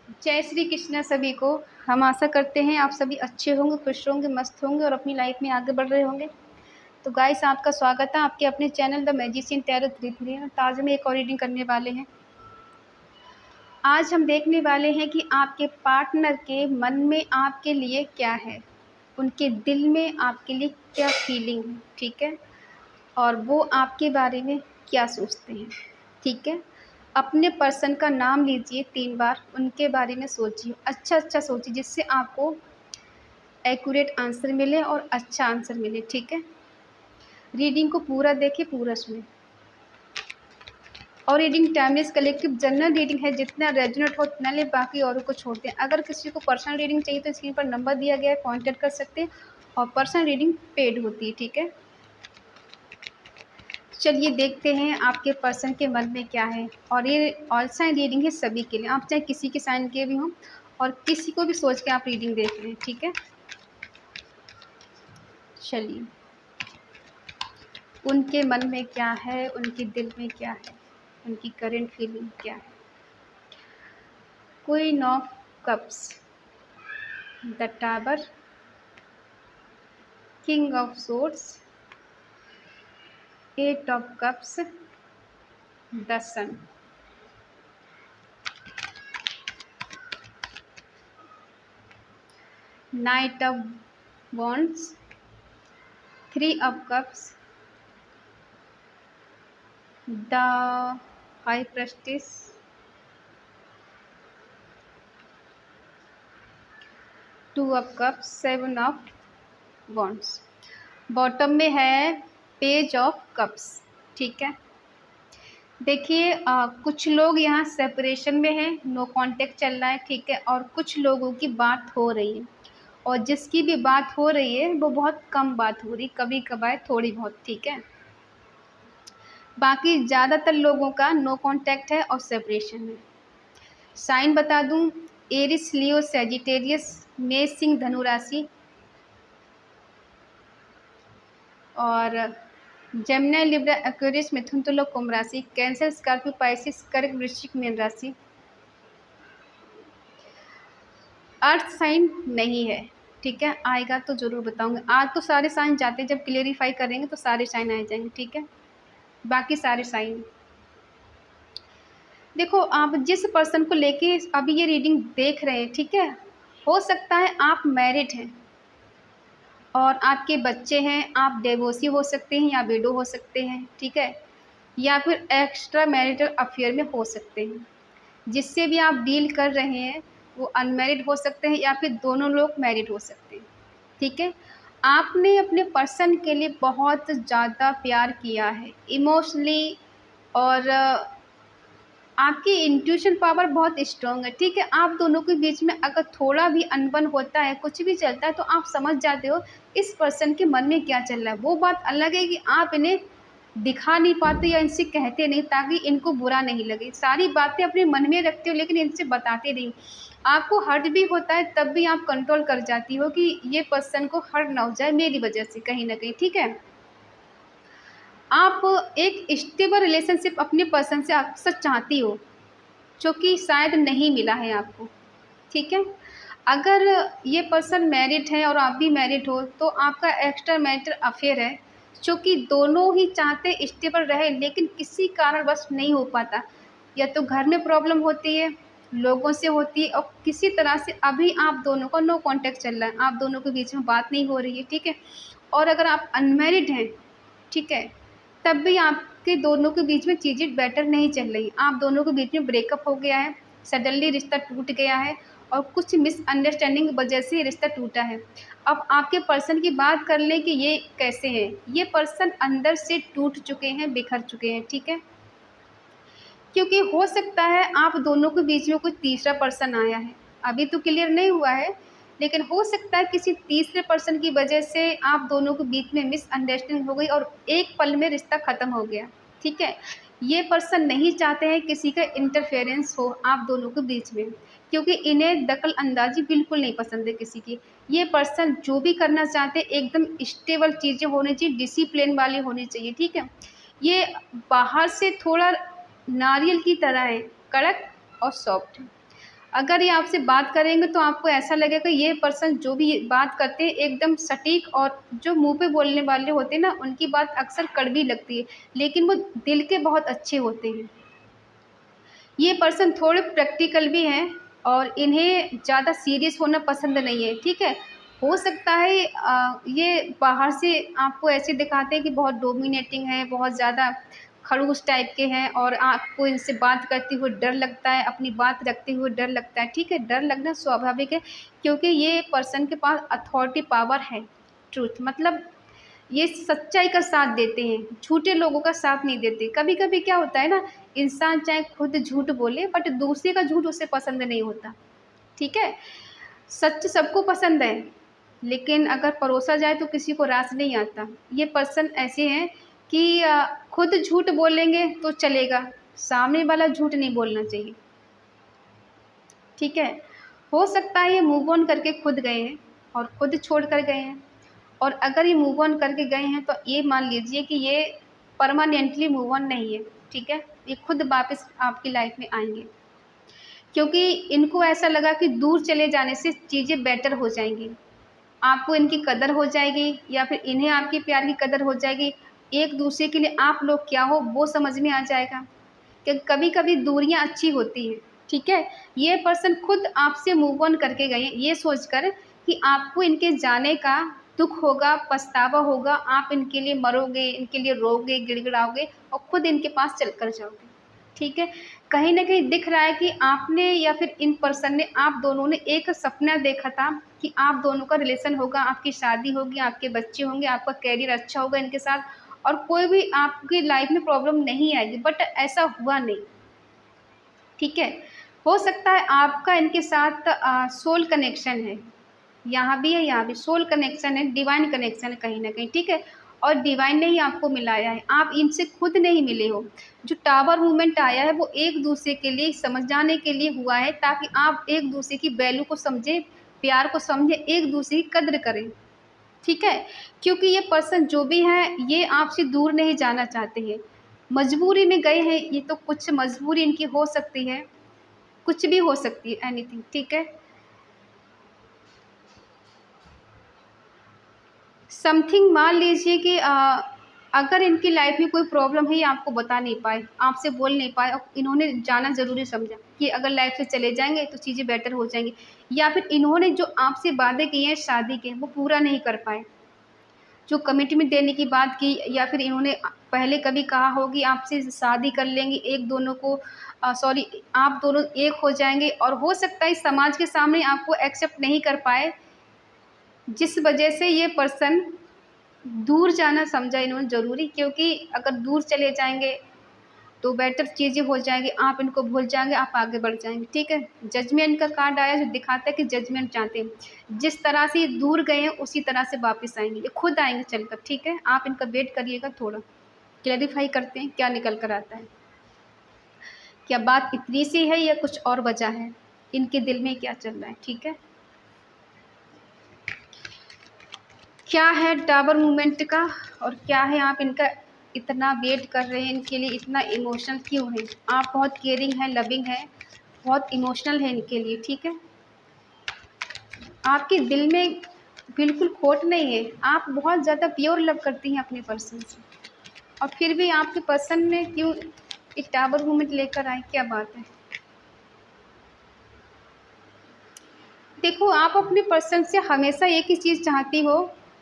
जय श्री कृष्ण सभी को। हम आशा करते हैं आप सभी अच्छे होंगे, खुश होंगे, मस्त होंगे और अपनी लाइफ में आगे बढ़ रहे होंगे। तो गाइस, आपका स्वागत है आपके अपने चैनल द मैजिशियन टैरो 33 में। तो आज हम एक और रीडिंग करने वाले हैं। आज हम देखने वाले हैं कि आपके पार्टनर के मन में आपके लिए क्या है, उनके दिल में आपके लिए क्या फीलिंग है, ठीक है, और वो आपके बारे में क्या सोचते हैं, ठीक है। अपने पर्सन का नाम लीजिए 3 बार, उनके बारे में सोचिए, अच्छा सोचिए, जिससे आपको एक्यूरेट आंसर मिले और अच्छा आंसर मिले, ठीक है। रीडिंग को पूरा देखें, पूरा सुने। और reading timeless collective general reading है, जितना रेजोनेट हो उतना ले, बाकी औरों को छोड़ते हैं। अगर किसी को पर्सनल रीडिंग चाहिए तो स्क्रीन पर नंबर दिया गया है, कॉन्टैक्ट कर सकते हैं। और पर्सनल रीडिंग पेड होती है, ठीक है। चलिए देखते हैं आपके पर्सन के मन में क्या है। और ये ऑल साइन रीडिंग है सभी के लिए, आप चाहे किसी के साइन के भी हों और किसी को भी सोच के आप रीडिंग देख रहे हैं, ठीक है। चलिए, उनके मन में क्या है, उनके दिल में क्या है, उनकी करंट फीलिंग क्या है। Queen of cups, the tower, king of swords, 8 of cups, the sun. Knight of wands, 3 of cups, the high priestess, 2 of cups, 7 of wands. Bottom में है पेज ऑफ कप्स, ठीक है। देखिए, कुछ लोग यहाँ सेपरेशन में हैं, नो कांटेक्ट चल रहा है, ठीक है। और कुछ लोगों की बात हो रही है, और जिसकी भी बात हो रही है वो बहुत कम बात हो रही, कभी कभार थोड़ी बहुत, ठीक है। बाकी ज़्यादातर लोगों का नो कांटेक्ट है और सेपरेशन है। साइन बता दूं, एरिस, लियो, सेजिटेरियस, मेष, सिंह, धनु राशि, और जेमिनी, लिब्रा, एक्वेरियस, मिथुन, तुला, कुंभ राशि, कैंसर, स्कॉर्पियो, पाइसिस, कर्क, वृश्चिक, मीन राशि। अर्थ साइन नहीं है, ठीक है। आएगा तो जरूर बताऊंगा। आज तो सारे साइन जाते, जब क्लियरिफाई करेंगे तो सारे साइन आ जाएंगे, ठीक है। बाकी सारे साइन देखो, आप जिस पर्सन को लेके अभी ये रीडिंग देख रहे हैं, ठीक है, हो सकता है आप मैरिड हैं और आपके बच्चे हैं, आप डिवोर्सी हो सकते हैं या विडो हो सकते हैं, ठीक है, या फिर एक्स्ट्रा मैरिटल अफेयर में हो सकते हैं। जिससे भी आप डील कर रहे हैं वो अनमैरिड हो सकते हैं या फिर दोनों लोग मैरिड हो सकते हैं, ठीक है। आपने अपने पर्सन के लिए बहुत ज़्यादा प्यार किया है इमोशनली, और आपकी इंट्यूशन पावर बहुत स्ट्रॉन्ग है, ठीक है। आप दोनों के बीच में अगर थोड़ा भी अनबन होता है, कुछ भी चलता है, तो आप समझ जाते हो इस पर्सन के मन में क्या चल रहा है। वो बात अलग है कि आप इन्हें दिखा नहीं पाते या इनसे कहते नहीं, ताकि इनको बुरा नहीं लगे। सारी बातें अपने मन में रखते हो लेकिन इनसे बताते नहीं। आपको हर्ट भी होता है तब भी आप कंट्रोल कर जाती हो कि ये पर्सन को हर्ट ना हो जाए मेरी वजह से कहीं ना कहीं, ठीक है। आप एक स्टेबल रिलेशनशिप अपने पर्सन से अक्सर चाहती हो, जो कि शायद नहीं मिला है आपको, ठीक है। अगर ये पर्सन मैरिड है और आप भी मैरिड हो तो आपका एक्स्ट्रा मैरिटल अफेयर है, जो कि दोनों ही चाहते स्टेबल रहे लेकिन किसी कारणवश नहीं हो पाता। या तो घर में प्रॉब्लम होती है, लोगों से होती है, और किसी तरह से अभी आप दोनों का नो कांटेक्ट चल रहा है, आप दोनों के बीच में बात नहीं हो रही है, ठीक है। और अगर आप अनमैरिड हैं, ठीक है, तब भी आपके दोनों के बीच में चीज़ें बेटर नहीं चल रही, आप दोनों के बीच में ब्रेकअप हो गया है, सडनली रिश्ता टूट गया है, और कुछ मिसअंडरस्टैंडिंग की वजह से रिश्ता टूटा है। अब आपके पर्सन की बात कर लें कि ये कैसे हैं। ये पर्सन अंदर से टूट चुके हैं, बिखर चुके हैं, ठीक है। क्योंकि हो सकता है आप दोनों के बीच में कोई तीसरा पर्सन आया है, अभी तो क्लियर नहीं हुआ है, लेकिन हो सकता है किसी तीसरे पर्सन की वजह से आप दोनों के बीच में मिसअंडरस्टैंडिंग हो गई और एक पल में रिश्ता ख़त्म हो गया, ठीक है। ये पर्सन नहीं चाहते हैं किसी का इंटरफेरेंस हो आप दोनों के बीच में, क्योंकि इन्हें दखल अंदाजी बिल्कुल नहीं पसंद है किसी की। ये पर्सन जो भी करना चाहते हैं एकदम स्टेबल चीज़ें होनी चाहिए, डिसिप्लिन वाली होनी चाहिए, ठीक है। ये बाहर से थोड़ा नारियल की तरह है, कड़क और सॉफ्ट। अगर ये आपसे बात करेंगे तो आपको ऐसा लगेगा ये पर्सन जो भी बात करते हैं एकदम सटीक, और जो मुंह पे बोलने वाले होते हैं ना उनकी बात अक्सर कड़वी लगती है, लेकिन वो दिल के बहुत अच्छे होते हैं। ये पर्सन थोड़े प्रैक्टिकल भी हैं और इन्हें ज़्यादा सीरियस होना पसंद नहीं है, ठीक है। हो सकता है ये बाहर से आपको ऐसे दिखाते हैं कि बहुत डोमिनेटिंग है, बहुत ज़्यादा खड़ूस टाइप के हैं, और आपको इनसे बात करते हुए डर लगता है, अपनी बात रखते हुए डर लगता है, ठीक है। डर लगना स्वाभाविक है, क्योंकि ये पर्सन के पास अथॉरिटी पावर है, ट्रूथ मतलब ये सच्चाई का साथ देते हैं, झूठे लोगों का साथ नहीं देते। कभी-कभी क्या होता है ना, इंसान चाहे खुद झूठ बोले बट दूसरे का झूठ उसे पसंद नहीं होता, ठीक है? सच सबको पसंद है, लेकिन अगर परोसा जाए तो किसी को रास नहीं आता। ये पर्सन ऐसे हैं कि खुद झूठ बोलेंगे तो चलेगा, सामने वाला झूठ नहीं बोलना चाहिए, ठीक है? हो सकता है ये मूव ऑन करके खुद गए हैं और खुद छोड़ कर गए हैं। और अगर ये मूव ऑन करके गए हैं तो ये मान लीजिए कि ये परमानेंटली मूव ऑन नहीं है, ठीक है? ये खुद वापस आपकी लाइफ में आएँगे, क्योंकि इनको ऐसा लगा कि दूर चले जाने से चीज़ें बेटर हो जाएँगी। आपको इनकी कदर हो जाएगी या फिर इन्हें आपके प्यार की कदर हो जाएगी। एक-दूसरे के लिए आप लोग क्या हो वो समझ में आ जाएगा, कि कभी-कभी दूरियाँ अच्छी होती हैं, ठीक है? ये पर्सन खुद आपसे मूव ऑन करके गए हैं, ये सोचकर कि आपको इनके जाने का दुःख होगा, पछतावा होगा, आप इनके लिए मरोगे, इनके लिए रोओगे, गिड़गिड़ाओगे और खुद इनके पास चलकर जाओगे, ठीक है? कहीं न कहीं दिख रहा है कि आपने या फिर इन पर्सन ने, आप दोनों ने एक सपना देखा था कि आप दोनों का रिलेशन होगा, आपकी शादी होगी, आपके बच्चे होंगे, आपका करियर अच्छा होगा इनके साथ और कोई भी आपकी लाइफ में प्रॉब्लम नहीं आएगी, बट ऐसा हुआ नहीं, ठीक है? हो सकता है आपका इनके साथ सोल कनेक्शन है, यहाँ भी है, यहाँ भी सोल कनेक्शन है, डिवाइन कनेक्शन है कहीं न कहीं, ठीक है? और डिवाइन ने ही आपको मिलाया है, आप इनसे खुद नहीं मिले हो। जो टावर मूवमेंट आया है वो एक-दूसरे के लिए समझाने के लिए हुआ है, ताकि आप एक-दूसरे की वैल्यू को समझें, प्यार को समझें, एक-दूसरे की कद्र करें, ठीक है? क्योंकि ये पर्सन जो भी हैं, ये आपसे दूर नहीं जाना चाहते हैं। मजबूरी में गए हैं, ये तो कुछ मजबूरी इनकी हो सकती है, कुछ भी हो सकती है, एनीथिंग, ठीक है? समथिंग मान लीजिए कि अगर इनकी लाइफ में कोई प्रॉब्लम है, ये आपको बता नहीं पाए, आपसे बोल नहीं पाए और इन्होंने जाना ज़रूरी समझा कि अगर लाइफ से चले जाएँगे तो चीज़ें बेटर हो जाएँगी, या फिर इन्होंने जो आपसे वादे किए हैं शादी के, वो पूरा नहीं कर पाए। जो कमिटमेंट देने की बात की, या फिर इन्होंने पहले कभी कहा हो कि आपसे शादी कर लेंगे, एक दोनों को सॉरी आप दोनों एक हो जाएँगे, और हो सकता है समाज के सामने आपको एक्सेप्ट नहीं कर पाए, जिस वजह से ये पर्सन दूर जाना समझा इन्होंने ज़रूरी, क्योंकि अगर दूर चले जाएँगे तो बेटर चीज़ें हो जाएँगी, आप इनको भूल जाएँगे, आप आगे बढ़ जाएँगे, ठीक है? जजमेंट का कार्ड आया जो दिखाता है कि जजमेंट चाहते हैं। जिस तरह से ये दूर गए हैं उसी तरह से वापस आएँगे, ये खुद आएँगे चलकर, ठीक है? आप इनका वेट करिएगा थोड़ा, क्लैरिफ़ाई करते हैं क्या निकल कर आता है। क्या बात इतनी सी है या कुछ और वजह है? इनके दिल में क्या चल रहा है, ठीक है? क्या है टावर मूवमेंट का और क्या है आप इनका इतना वेट कर रहे हैं, इनके लिए इतना इमोशनल क्यों हैं? आप बहुत केयरिंग हैं, लविंग हैं, बहुत इमोशनल हैं इनके लिए, ठीक है? आपके दिल में बिल्कुल खोट नहीं है, आप बहुत ज़्यादा प्योर लव करती हैं अपने पर्सन से, और फिर भी आपके पर्सन ने क्यों एक टावर मूवमेंट लेकर आए, क्या बात है? देखो, आप अपने पर्सन से हमेशा एक ही चीज़ चाहती हो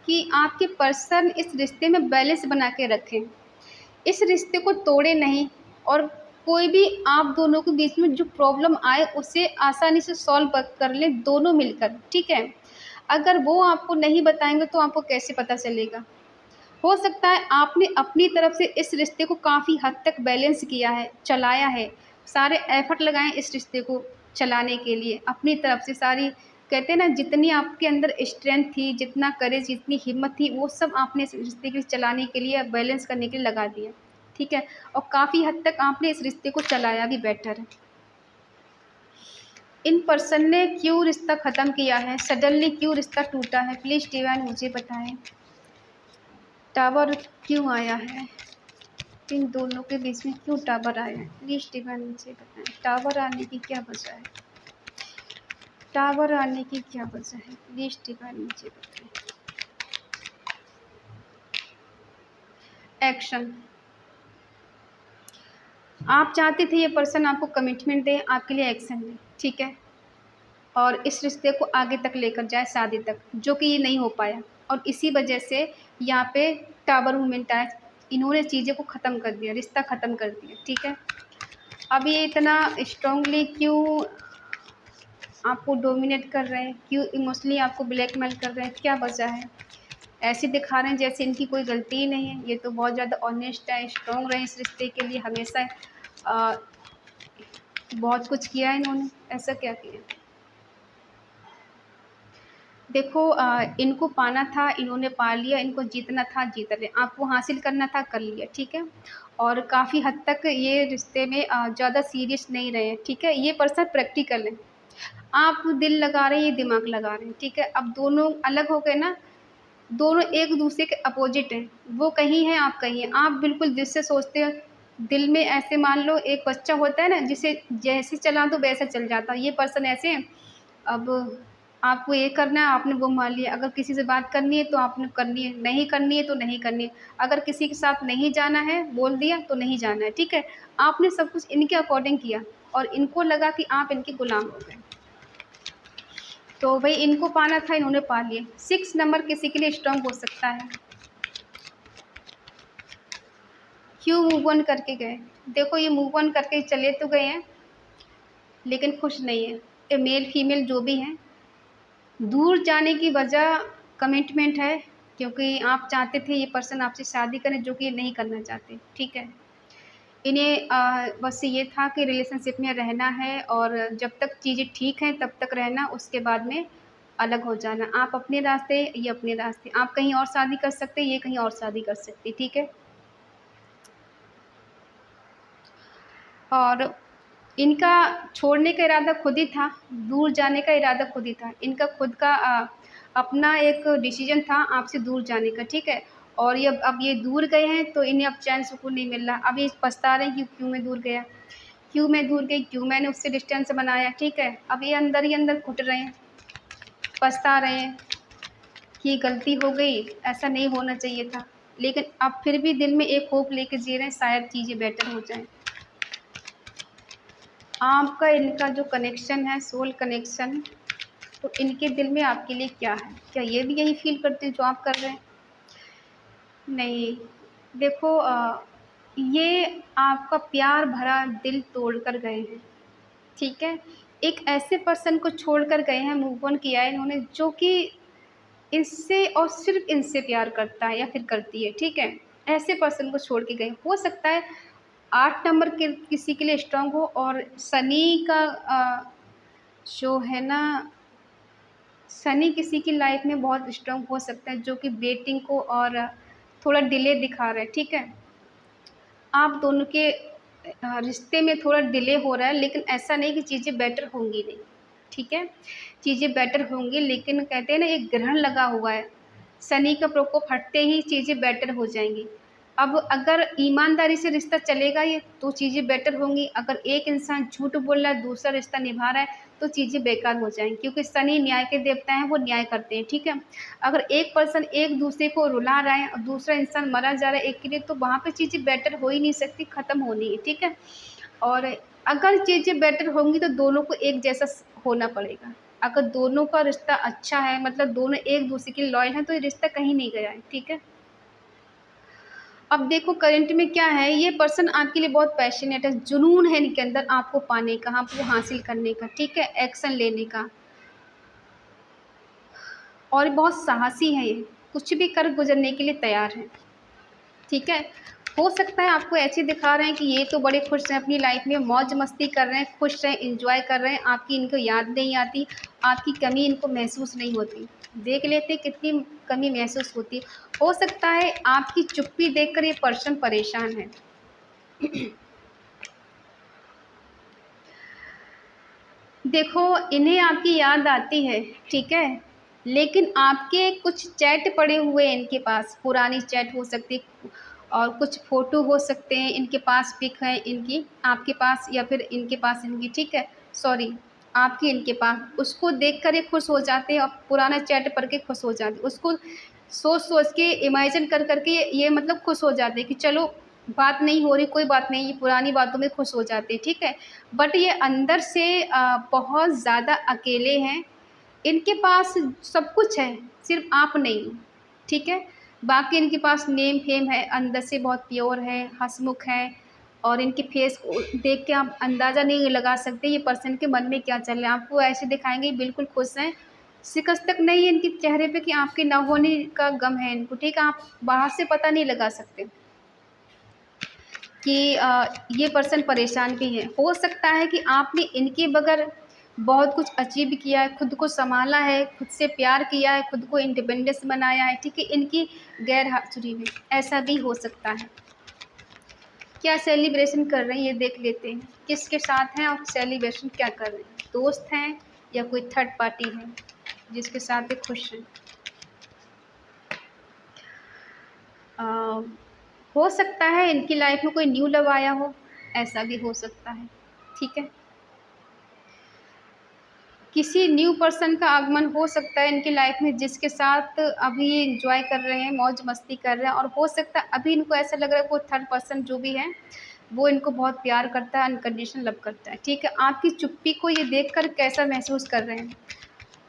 कि आपके पर्सन इस रिश्ते में बैलेंस बना के रखें। इस रिश्ते को तोड़े नहीं, और कोई भी आप दोनों के बीच में जो प्रॉब्लम आए उसे आसानी से सॉल्व कर लें दोनों मिलकर, ठीक है? अगर वो आपको नहीं बताएँगे तो आपको कैसे पता चलेगा? हो सकता है आपने अपनी तरफ से इस रिश्ते को काफ़ी हद तक बैलेंस किया है, चलाया है, सारे एफ़र्ट लगाए इस रिश्ते को चलाने के लिए, अपनी तरफ से सारी, कहते हैं ना, जितनी आपके अंदर स्ट्रेंथ थी, जितना करेज, जितनी हिम्मत थी, वो सब आपने इस रिश्ते के चलाने के लिए, बैलेंस करने के लिए लगा दिया, ठीक है? और काफ़ी हद तक आपने इस रिश्ते को चलाया भी बेटर है। इन पर्सन ने क्यों रिश्ता ख़त्म किया है? सडनली क्यों रिश्ता टूटा है? प्लीज़ डिवाइन मुझे बताएँ। टावर क्यों आया है? इन दोनों के बीच में क्यों टावर आया है? प्लीज़ डिवाइन मुझे बताएँ, टावर आने की क्या वजह है? टावर आने की क्या वजह है, प्लीज डिवाइन मुझे बताएं। एक्शन, आप चाहते थे ये पर्सन आपको कमिटमेंट दे, आपके लिए एक्शन ले, ठीक है, और इस रिश्ते को आगे तक लेकर जाए शादी तक, जो कि ये नहीं हो पाया। और इसी वजह से यहाँ पे टावर मूवमेंट आया, इन्होंने चीज़ें को ख़त्म कर दिया, रिश्ता ख़त्म कर दिया, ठीक है। अब ये इतना स्ट्रांगली क्यों आपको डोमिनेट कर रहे हैं, क्यों इमोशनली आपको ब्लैकमेल कर रहे हैं, क्या वजह है। ऐसे दिखा रहे हैं जैसे इनकी कोई गलती ही नहीं है। ये तो बहुत ज़्यादा ऑनेस्ट है, स्ट्रांग रहे इस रिश्ते के लिए हमेशा। अ, बहुत कुछ किया है इन्होंने, ऐसा क्या किया। देखो इनको पाना था, इन्होंने पा लिया, इनको जीतना था, जीत रहे, आपको हासिल करना था, कर लिया, ठीक है। और काफ़ी हद तक ये रिश्ते में ज़्यादा सीरियस नहीं रहे हैं, ठीक है। ये पर्सन प्रैक्टिकल है, आप दिल लगा रहे हैं, ये दिमाग लगा रहे हैं, ठीक है। अब दोनों अलग हो गए ना, दोनों एक दूसरे के अपोजिट हैं, वो कहीं हैं, आप कहीं हैं। आप बिल्कुल जिससे सोचते हो दिल में, ऐसे मान लो एक बच्चा होता है ना, जिसे जैसे चला दो वैसा चल जाता है, ये पर्सन ऐसे हैं। अब आपको ये करना है, आपने वो मान लिया। अगर किसी से बात करनी है तो आपने करनी है, नहीं करनी है तो नहीं करनी है। अगर किसी के साथ नहीं जाना है, बोल दिया तो नहीं जाना है, ठीक है। आपने सब कुछ इनके अकॉर्डिंग किया और इनको लगा कि आप इनके गुलाम हो गए। तो भाई इनको पाना था, इन्होंने पा लिया। 6 नंबर किसी के लिए स्ट्रांग हो सकता है। क्यों मूव ऑन करके गए। देखो ये मूव ऑन करके चले तो गए हैं, लेकिन खुश नहीं है। ये मेल फीमेल जो भी हैं, दूर जाने की वजह कमिटमेंट है, क्योंकि आप चाहते थे ये पर्सन आपसे शादी करें, जो कि ये नहीं करना चाहते, ठीक है। इन्हें बस ये था कि रिलेशनशिप में रहना है और जब तक चीज़ें ठीक हैं तब तक रहना, उसके बाद में अलग हो जाना। आप अपने रास्ते, ये अपने रास्ते। आप कहीं और शादी कर सकते, ये कहीं और शादी कर सकती, ठीक है। और इनका छोड़ने का इरादा खुद ही था, दूर जाने का इरादा खुद ही था। इनका खुद का अपना एक डिसीजन था आपसे दूर जाने का, ठीक है। और ये अब ये दूर गए हैं तो इन्हें अब चैन सुकून नहीं मिल रहा। अब ये पछता रहे हैं कि क्यों मैं दूर गया, क्यों मैं दूर गई, क्यों मैंने उससे डिस्टेंस बनाया, ठीक है। अब ये अंदर ही अंदर घुट रहे हैं, पछता रहे हैं कि गलती हो गई, ऐसा नहीं होना चाहिए था। लेकिन अब फिर भी दिल में एक होप लेके जी रहे हैं, शायद चीज़ें बेटर हो जाएँ। आपका इनका जो कनेक्शन है, सोल कनेक्शन, तो इनके दिल में आपके लिए क्या है? क्या ये भी यही फ़ील करते हैं जो आप कर रहे हैं? नहीं, देखो ये आपका प्यार भरा दिल तोड़ कर गए हैं, ठीक है? एक ऐसे पर्सन को छोड़ कर गए हैं, मूव ऑन किया है इन्होंने, जो कि इससे और सिर्फ़ इनसे प्यार करता है या फिर करती है, ठीक है? ऐसे पर्सन को छोड़ के गए। हो सकता है 8 नंबर के किसी के लिए स्ट्रॉन्ग हो, और शनि का जो है ना, शनि किसी की लाइफ में बहुत स्ट्रॉन्ग हो सकता है, जो कि डेटिंग को और थोड़ा डिले दिखा रहा है, ठीक है। आप दोनों के रिश्ते में थोड़ा डिले हो रहा है, लेकिन ऐसा नहीं कि चीज़ें बेटर होंगी नहीं, ठीक है। चीज़ें बेटर होंगी, लेकिन कहते हैं ना एक ग्रहण लगा हुआ है, शनि का प्रकोप हटते ही चीज़ें बेटर हो जाएंगी। अब अगर ईमानदारी से रिश्ता चलेगा ये, तो चीज़ें बेटर होंगी। अगर एक इंसान झूठ बोल रहा है, दूसरा रिश्ता निभा रहा है, तो चीज़ें बेकार हो जाएंगी, क्योंकि शनि न्याय के देवता हैं, वो न्याय करते हैं, ठीक है। अगर एक पर्सन एक दूसरे को रुला रहा है और दूसरा इंसान मरा जा रहा है एक के लिए, तो वहाँ पे चीज़ें बेटर हो ही नहीं सकती, ख़त्म होनी है, ठीक है। और अगर चीज़ें बेटर होंगी तो दोनों को एक जैसा होना पड़ेगा। अगर दोनों का रिश्ता अच्छा है, मतलब दोनों एक दूसरे के लिए लॉयल हैं, तो ये रिश्ता कहीं नहीं गया है, ठीक है। अब देखो करंट में क्या है, ये पर्सन आपके लिए बहुत पैशनेट है, जुनून है इनके अंदर आपको पाने का, आपको हासिल करने का, ठीक है, एक्शन लेने का। और बहुत साहसी है ये, कुछ भी कर गुजरने के लिए तैयार है, ठीक है। हो सकता है आपको ऐसे दिखा रहे हैं कि ये तो बड़े खुश हैं अपनी लाइफ में, मौज मस्ती कर रहे हैं, खुश हैं, एंजॉय कर रहे हैं, आपकी इनको याद नहीं आती, आपकी कमी इनको महसूस नहीं होती। देख लेते कितनी कमी महसूस होती है। हो सकता है आपकी चुप्पी देखकर ये पर्सन परेशान है। देखो इन्हें आपकी याद आती है, ठीक है, लेकिन आपके कुछ चैट पड़े हुए हैं इनके पास, पुरानी चैट हो सकती है, और कुछ फ़ोटो हो सकते हैं इनके पास, पिक है इनकी आपके पास या फिर इनके पास इनकी, ठीक है। सॉरी, आपकी इनके पास, उसको देखकर ये खुश हो जाते हैं और पुराना चैट पढ़ के खुश हो जाते हैं। उसको सोच-सोच के इमेजिन कर के ये मतलब खुश हो जाते हैं कि चलो बात नहीं हो रही, कोई बात नहीं, ये पुरानी बातों में खुश हो जाते हैं, ठीक है। बट ये अंदर से बहुत ज़्यादा अकेले हैं। इनके पास सब कुछ है, सिर्फ़ आप नहीं, ठीक है। बाकी इनके पास नेम फेम है, अंदर से बहुत प्योर है, हँसमुख है और इनके फेस को देख के आप अंदाज़ा नहीं लगा सकते ये पर्सन के मन में क्या चल रहा है। आपको ऐसे दिखाएँगे बिल्कुल खुश हैं, शिकस्त तक नहीं है इनके चेहरे पे कि आपके ना होने का गम है इनको, ठीक है। आप बाहर से पता नहीं लगा सकते कि ये पर्सन परेशान भी है। हो सकता है कि आपने इनके बगैर बहुत कुछ अचीव किया है, खुद को सँभाला है, खुद से प्यार किया है, खुद को इंडिपेंडेंस बनाया है, ठीक है। इनकी गैर हाज़िरी में ऐसा भी हो सकता है। क्या सेलिब्रेशन कर रहे हैं ये देख लेते हैं, किसके साथ हैं और सेलिब्रेशन क्या कर रहे हैं। दोस्त हैं या कोई थर्ड पार्टी है जिसके साथ ये खुश हैं। हो सकता है इनकी लाइफ में कोई न्यू लव आया हो, ऐसा भी हो सकता है, ठीक है। किसी न्यू पर्सन का आगमन हो सकता है इनकी लाइफ में जिसके साथ अभी ये एंजॉय कर रहे हैं, मौज मस्ती कर रहे हैं और हो सकता है अभी इनको ऐसा लग रहा है कोई थर्ड पर्सन जो भी है वो इनको बहुत प्यार करता है, अनकंडीशनल लव करता है, ठीक है। आपकी चुप्पी को ये देखकर कैसा महसूस कर रहे हैं?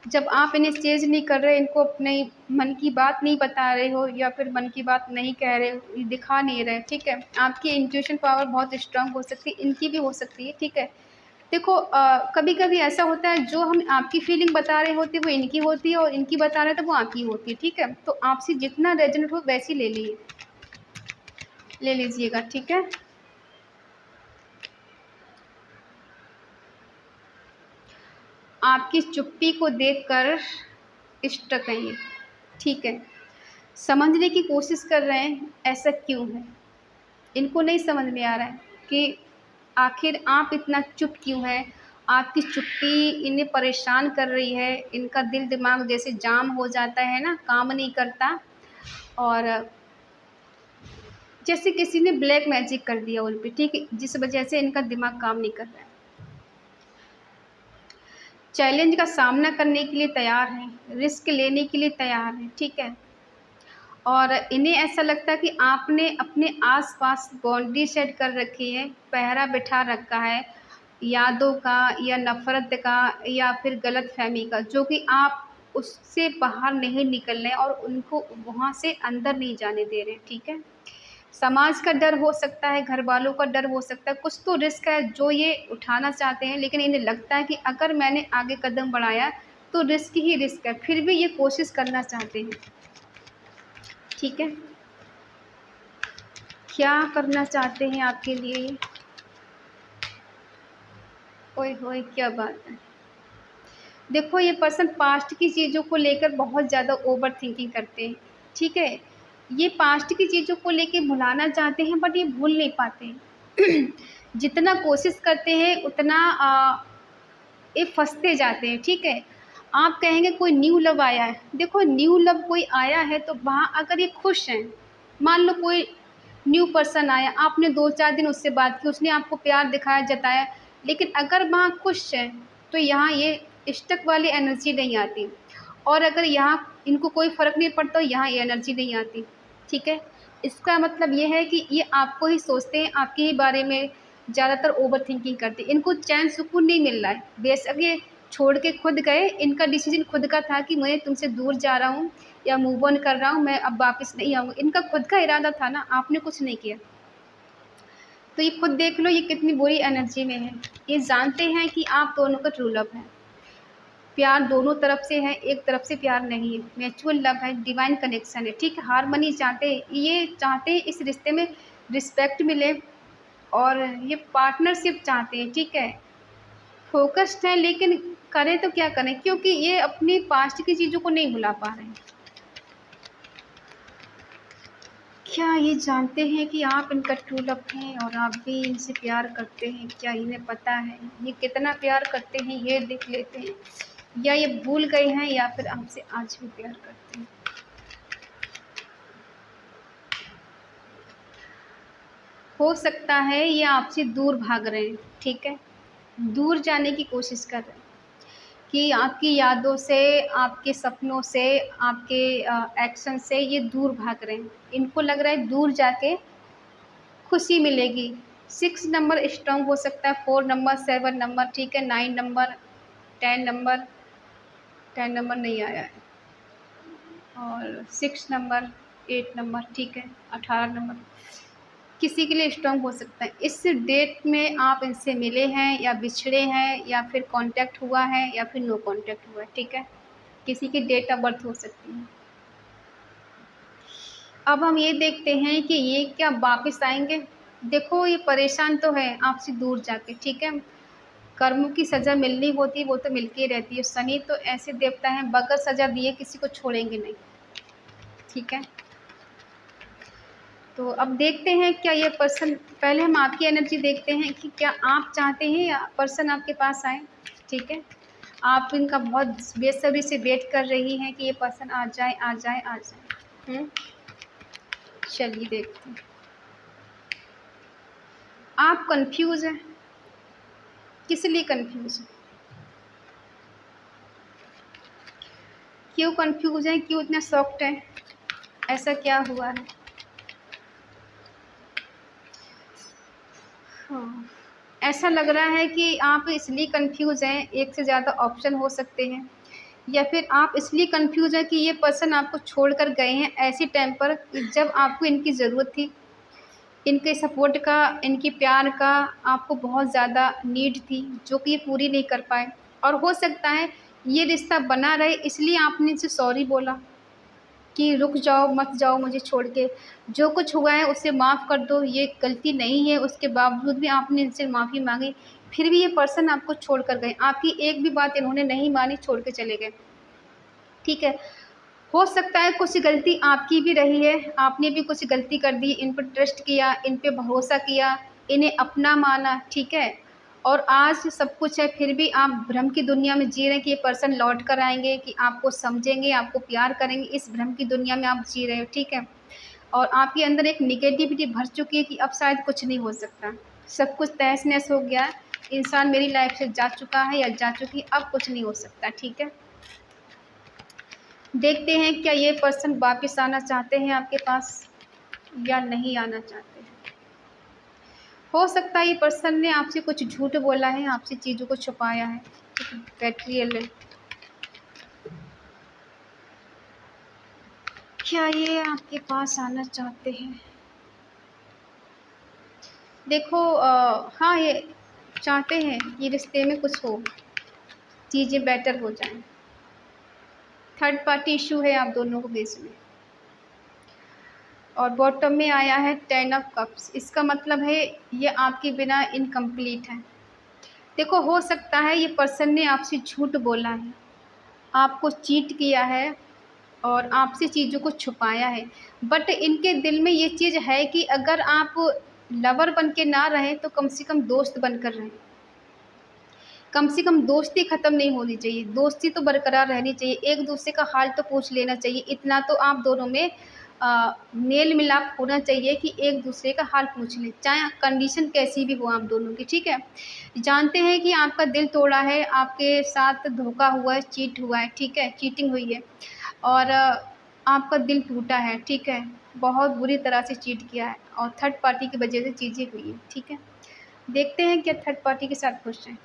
जब आप इन्हें चेज़ नहीं कर रहे, इनको अपने मन की बात नहीं बता रहे हो या फिर मन की बात नहीं कह रहे हो, ये दिखा नहीं रहे, ठीक है। आपकी इंट्यूशन पावर बहुत स्ट्रांग हो सकती है, इनकी भी हो सकती है, ठीक है। देखो कभी-कभी ऐसा होता है जो हम आपकी फीलिंग बता रहे होते हैं वो इनकी होती है और इनकी बता रहे हैं तो वो आपकी होती है, ठीक है। तो आपसे जितना रेजोनेट हो वैसी ले लीजिएगा, ठीक है। आपकी चुप्पी को देखकर स्टक हैं ये, ठीक है। समझने की कोशिश कर रहे हैं ऐसा क्यों है, इनको नहीं समझ में आ रहा है कि आखिर आप इतना चुप क्यों हैं। आपकी चुप्पी इन्हें परेशान कर रही है, इनका दिल दिमाग जैसे जाम हो जाता है ना, काम नहीं करता और जैसे किसी ने ब्लैक मैजिक कर दिया उन पे, ठीक है, जिस वजह से इनका दिमाग काम नहीं कर रहा है। चैलेंज का सामना करने के लिए तैयार हैं, रिस्क लेने के लिए तैयार हैं, ठीक है। और इन्हें ऐसा लगता है कि आपने अपने आस-पास बाउंड्री सेट कर रखी है, पहरा बिठा रखा है, यादों का या नफ़रत का या फिर गलतफ़हमी का, जो कि आप उससे बाहर नहीं निकल रहे और उनको वहाँ से अंदर नहीं जाने दे रहे हैं, ठीक है। समाज का डर हो सकता है, घरवालों का डर हो सकता है, कुछ तो रिस्क है जो ये उठाना चाहते हैं, लेकिन इन्हें लगता है कि अगर मैंने आगे कदम बढ़ाया, तो रिस्क ही रिस्क है, फिर भी ये कोशिश करना चाहते हैं, ठीक है। क्या करना चाहते हैं आपके लिए ये? ओए होए! क्या बात है। देखो ये पर्सन पास्ट की चीज़ों को लेकर बहुत ज़्यादा ओवरथिंकिंग करते हैं, ठीक है। ये पास्ट की चीज़ों को लेके भुलाना चाहते हैं बट ये भूल नहीं पाते हैं। जितना कोशिश करते हैं उतना ये फँसते जाते हैं, ठीक है। आप कहेंगे कोई न्यू लव आया है, देखो न्यू लव कोई आया है तो वहाँ अगर ये खुश हैं, मान लो कोई न्यू पर्सन आया, आपने 2-4 दिन उससे बात की, उसने आपको प्यार दिखाया, जताया, लेकिन अगर वहाँ खुश हैं, तो यहाँ ये स्टक वाली एनर्जी नहीं आती और अगर यहाँ इनको कोई फ़र्क नहीं पड़ता, यहाँ ये एनर्जी नहीं आती, ठीक है। इसका मतलब ये है कि ये आपको ही सोचते हैं, आपके ही बारे में ज़्यादातर ओवरथिंकिंग करते हैं। इनको चैन सुकून नहीं मिल रहा है, बेशक ये छोड़ के खुद गए, इनका डिसीज़न खुद का था कि मैं तुमसे दूर जा रहा हूँ या मूव ऑन कर रहा हूँ, मैं अब वापस नहीं आऊँगा। इनका खुद का इरादा था ना, आपने कुछ नहीं किया। तो ये खुद देख लो ये कितनी बुरी एनर्जी में है। ये जानते हैं कि आप दोनों का ट्रू लव है। प्यार दोनों तरफ से है, एक तरफ से प्यार नहीं है। म्यूचुअल लव है, डिवाइन कनेक्शन है, ठीक है। हार्मनी चाहते हैं, ये चाहते हैं इस रिश्ते में रिस्पेक्ट मिले और ये पार्टनरशिप चाहते हैं, ठीक है। फ़ोकस्ड हैं लेकिन करें तो क्या करें क्योंकि ये अपनी पास्ट की चीज़ों को नहीं भुला पा रहे हैं। क्या ये जानते हैं कि आप इनका ट्रू लव हैं और आप भी इनसे प्यार करते हैं? क्या इन्हें पता है? ये कितना प्यार करते हैं ये देख लेते हैं। या ये भूल गए हैं या फिर आपसे आज भी प्यार करते हैं। हो सकता है ये आपसे दूर भाग रहे हैं, ठीक है? दूर जाने की कोशिश कर रहे हैं। कि आपकी यादों से, आपके सपनों से, आपके एक्शन से ये दूर भाग रहे हैं। इनको लग रहा है दूर जाके खुशी मिलेगी। 6 नंबर स्ट्रॉन्ग हो सकता है, 4 नंबर, 7 नंबर, ठीक है, 9 नंबर, 10 नंबर, 10 नंबर नहीं आया है, और 6 नंबर, 8 नंबर, ठीक है, 18 नंबर, किसी के लिए स्ट्रॉन्ग हो सकता है। इस डेट में आप इनसे मिले हैं या बिछड़े हैं या फिर कांटेक्ट हुआ है या फिर नो कांटेक्ट हुआ है, ठीक है। किसी की डेट ऑफ बर्थ हो सकती है। अब हम ये देखते हैं कि ये क्या वापस आएंगे। देखो ये परेशान तो है आपसे दूर जाके, ठीक है। कर्म की सज़ा मिलनी होती है, वो तो मिलती ही रहती है। शनि तो ऐसे देवता हैं, बगैर सज़ा दिए किसी को छोड़ेंगे नहीं, ठीक है। तो अब देखते हैं क्या ये पर्सन, पहले हम आपकी एनर्जी देखते हैं कि क्या आप चाहते हैं या पर्सन आपके पास आए, ठीक है। आप इनका बहुत बेसब्री से वेट कर रही हैं कि ये पर्सन आ जाए, आ जाए, आ जाए। चलिए देखते हैं। आप कंफ्यूज हैं, किस लिए कंफ्यूज हैं, क्यों कंफ्यूज हैं, क्यों इतना शॉक्ड हैं, ऐसा क्या हुआ है। हाँ, ऐसा लग रहा है कि आप इसलिए कंफ्यूज हैं, एक से ज़्यादा ऑप्शन हो सकते हैं, या फिर आप इसलिए कंफ्यूज हैं कि ये पर्सन आपको छोड़कर गए हैं ऐसे टाइम पर जब आपको इनकी ज़रूरत थी, इनके सपोर्ट का, इनके प्यार का आपको बहुत ज़्यादा नीड थी, जो कि ये पूरी नहीं कर पाए। और हो सकता है ये रिश्ता बना रहे इसलिए आपने इनसे सॉरी बोला कि रुक जाओ, मत जाओ मुझे छोड़ के, जो कुछ हुआ है उसे माफ़ कर दो, ये गलती नहीं है। उसके बावजूद भी आपने इनसे माफ़ी मांगी, फिर भी ये पर्सन आपको छोड़ कर गए, आपकी एक भी बात इन्होंने नहीं मानी, छोड़ के चले गए, ठीक है। हो सकता है कुछ गलती आपकी भी रही है, आपने भी कुछ गलती कर दी, इन पर ट्रस्ट किया, इन पे भरोसा किया, इन्हें अपना माना, ठीक है। और आज सब कुछ है, फिर भी आप भ्रम की दुनिया में जी रहे हैं कि ये पर्सन लौट कर आएंगे, कि आपको समझेंगे, आपको प्यार करेंगे, इस भ्रम की दुनिया में आप जी रहे हो, ठीक है। और आपके अंदर एक निगेटिविटी भर चुकी है कि अब शायद कुछ नहीं हो सकता, सब कुछ तहस नहस हो गया है, इंसान मेरी लाइफ से जा चुका है या जा चुकी है, अब कुछ नहीं हो सकता, ठीक है। देखते हैं क्या ये पर्सन वापस आना चाहते हैं आपके पास या नहीं आना चाहते हैं। हो सकता है ये पर्सन ने आपसे कुछ झूठ बोला है, आपसे चीज़ों को छुपाया है, बैटरियल है। क्या ये आपके पास आना चाहते हैं। देखो हाँ, ये चाहते हैं कि रिश्ते में कुछ हो, चीज़ें बेटर हो जाएं। थर्ड पार्टी इशू है आप दोनों को बीच में, और बॉटम में आया है 10 ऑफ कप्स। इसका मतलब है ये आपके बिना इनकम्प्लीट है। देखो हो सकता है ये पर्सन ने आपसे झूठ बोला है, आपको चीट किया है और आपसे चीज़ों को छुपाया है, बट इनके दिल में ये चीज़ है कि अगर आप लवर बन के ना रहें तो कम से कम दोस्त बनकर रहें। कम से कम दोस्ती ख़त्म नहीं होनी चाहिए, दोस्ती तो बरकरार रहनी चाहिए, एक दूसरे का हाल तो पूछ लेना चाहिए, इतना तो आप दोनों में मेल मिलाप होना चाहिए कि एक दूसरे का हाल पूछ लें, चाहे कंडीशन कैसी भी हो आप दोनों की, ठीक है। जानते हैं कि आपका दिल तोड़ा है, आपके साथ धोखा हुआ है, चीट हुआ है, ठीक है, चीटिंग हुई है, और आपका दिल टूटा है, ठीक है, बहुत बुरी तरह से चीट किया है और थर्ड पार्टी की वजह से चीज़ें हुई हैं, ठीक है। देखते हैं क्या थर्ड पार्टी के साथ खुश हैं।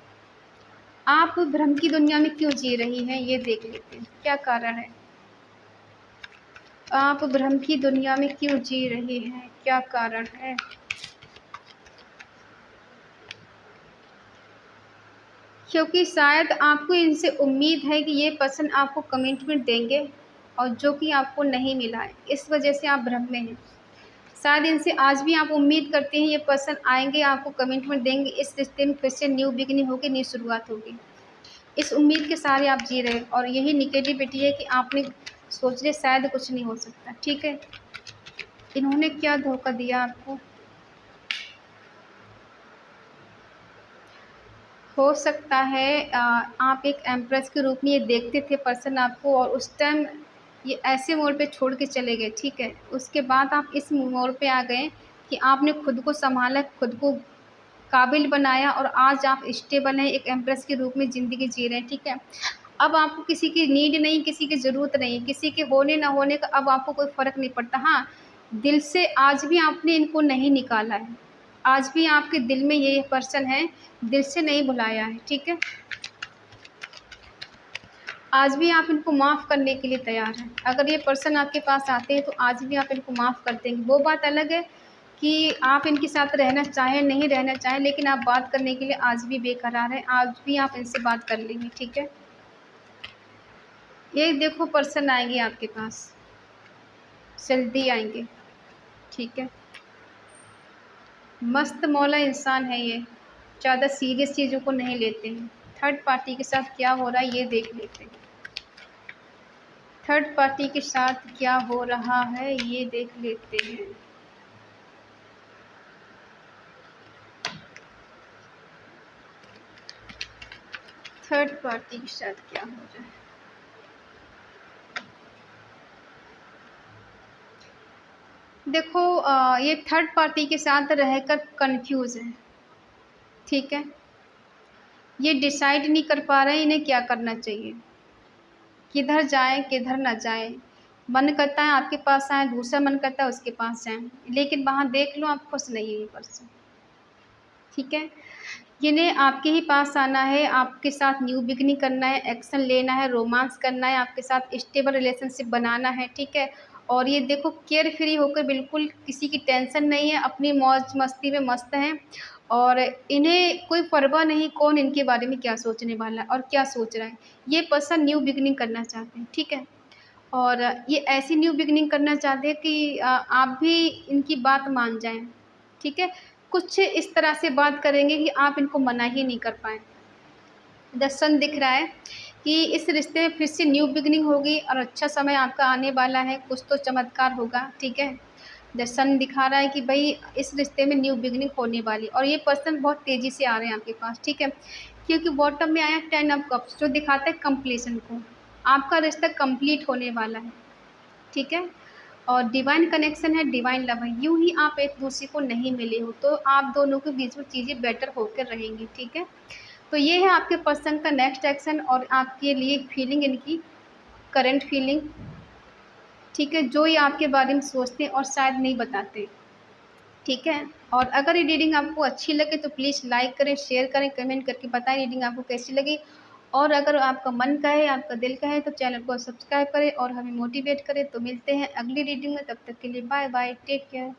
आप भ्रम की दुनिया में क्यों जी रही हैं, ये देख लेते हैं क्या कारण है। आप भ्रम की दुनिया में क्यों जी रही हैं, क्या कारण है। क्योंकि शायद आपको इनसे उम्मीद है कि ये पर्सन आपको कमिटमेंट देंगे और जो कि आपको नहीं मिला है, इस वजह से आप भ्रम में हैं। शायद इनसे आज भी आप उम्मीद करते हैं ये पर्सन आएंगे, आपको कमिटमेंट देंगे, इस रिश्ते में फिर से न्यू बिगिनिंग होगी, न्यू शुरुआत होगी, इस उम्मीद के सारे आप जी रहे हैं। और यही निगेटिविटी है कि आपने सोच रहे शायद कुछ नहीं हो सकता, ठीक है। इन्होंने क्या धोखा दिया आपको। हो सकता है आप एक एम्प्रेस के रूप में ये देखते थे पर्सन आपको, और उस टाइम ये ऐसे मोड़ पे छोड़ के चले गए, ठीक है। उसके बाद आप इस मोड़ पे आ गए कि आपने खुद को संभाला, खुद को काबिल बनाया और आज आप स्टेबल हैं, एक एम्प्रेस के रूप में ज़िंदगी जी रहे हैं, ठीक है। अब आपको किसी की नीड नहीं, किसी की ज़रूरत नहीं, किसी के होने ना होने का अब आपको कोई फ़र्क नहीं पड़ता। हाँ, दिल से आज भी आपने इनको नहीं निकाला है, आज भी आपके दिल में ये पर्सन है, दिल से नहीं भुलाया है, ठीक है। आज भी आप इनको माफ़ करने के लिए तैयार हैं। अगर ये पर्सन आपके पास आते हैं तो आज भी आप इनको माफ़ कर देंगे। वो बात अलग है कि आप इनके साथ रहना चाहें, नहीं रहना चाहें, लेकिन आप बात करने के लिए आज भी बेकरार हैं, आज भी आप इनसे बात कर लेंगे, ठीक है। ये देखो पर्सन आएंगे आपके पास, जल्दी आएंगे, ठीक है। मस्त मौला इंसान है ये, ज़्यादा सीरियस चीज़ों को नहीं लेते हैं। थर्ड पार्टी के साथ क्या हो रहा है ये देख लेते हैं। थर्ड पार्टी के साथ क्या हो रहा है ये देख लेते हैं। थर्ड पार्टी के साथ क्या हो रहा है। देखो ये थर्ड पार्टी के साथ रहकर कंफ्यूज है, ठीक है। ये डिसाइड नहीं कर पा रहे हैं इन्हें क्या करना चाहिए, किधर जाएं किधर ना जाएं। मन करता है आपके पास आए, दूसरा मन करता है उसके पास जाएं, लेकिन वहाँ देख लो आप खुश नहीं है ये पर्सन, ठीक है। इन्हें आपके ही पास आना है, आपके साथ न्यू बिगनिंग करना है, एक्शन लेना है, रोमांस करना है, आपके साथ स्टेबल रिलेशनशिप बनाना है, ठीक है। और ये देखो केयर फ्री होकर, बिल्कुल किसी की टेंशन नहीं है, अपनी मौज मस्ती में मस्त हैं और इन्हें कोई परवाह नहीं कौन इनके बारे में क्या सोचने वाला है और क्या सोच रहा है। ये पर्सन न्यू बिगनिंग करना चाहते हैं, ठीक है। और ये ऐसी न्यू बिगनिंग करना चाहते हैं कि आप भी इनकी बात मान जाएं, ठीक है। कुछ इस तरह से बात करेंगे कि आप इनको मना ही नहीं कर पाएँ। दर्शन दिख रहा है कि इस रिश्ते में फिर से न्यू बिगनिंग होगी और अच्छा समय आपका आने वाला है, कुछ तो चमत्कार होगा, ठीक है। दर्शन दिखा रहा है कि भई इस रिश्ते में न्यू बिगनिंग होने वाली और ये पर्सन बहुत तेज़ी से आ रहे हैं आपके पास, ठीक है। क्योंकि बॉटम में आया 10 ऑफ कप्स जो दिखाता है कंप्लीशन को, आपका रिश्ता कंप्लीट होने वाला है, ठीक है। और डिवाइन कनेक्शन है, डिवाइन लव है। यूँ ही आप एक दूसरे को नहीं मिले हो तो आप दोनों के बीच में चीज़ें बेटर होकर रहेंगी, ठीक है। तो ये है आपके पर्सन का नेक्स्ट एक्शन और आपके लिए फीलिंग इनकी, करंट फीलिंग, ठीक है, जो ये आपके बारे में सोचते हैं और शायद नहीं बताते, ठीक है। और अगर ये रीडिंग आपको अच्छी लगे तो प्लीज़ लाइक करें, शेयर करें, कमेंट करके बताएं रीडिंग आपको कैसी लगी। और अगर आपका मन कहे, आपका दिल कहे तो चैनल को सब्सक्राइब करें और हमें मोटिवेट करें। तो मिलते हैं अगली रीडिंग में, तब तक के लिए बाय बाय, टेक केयर।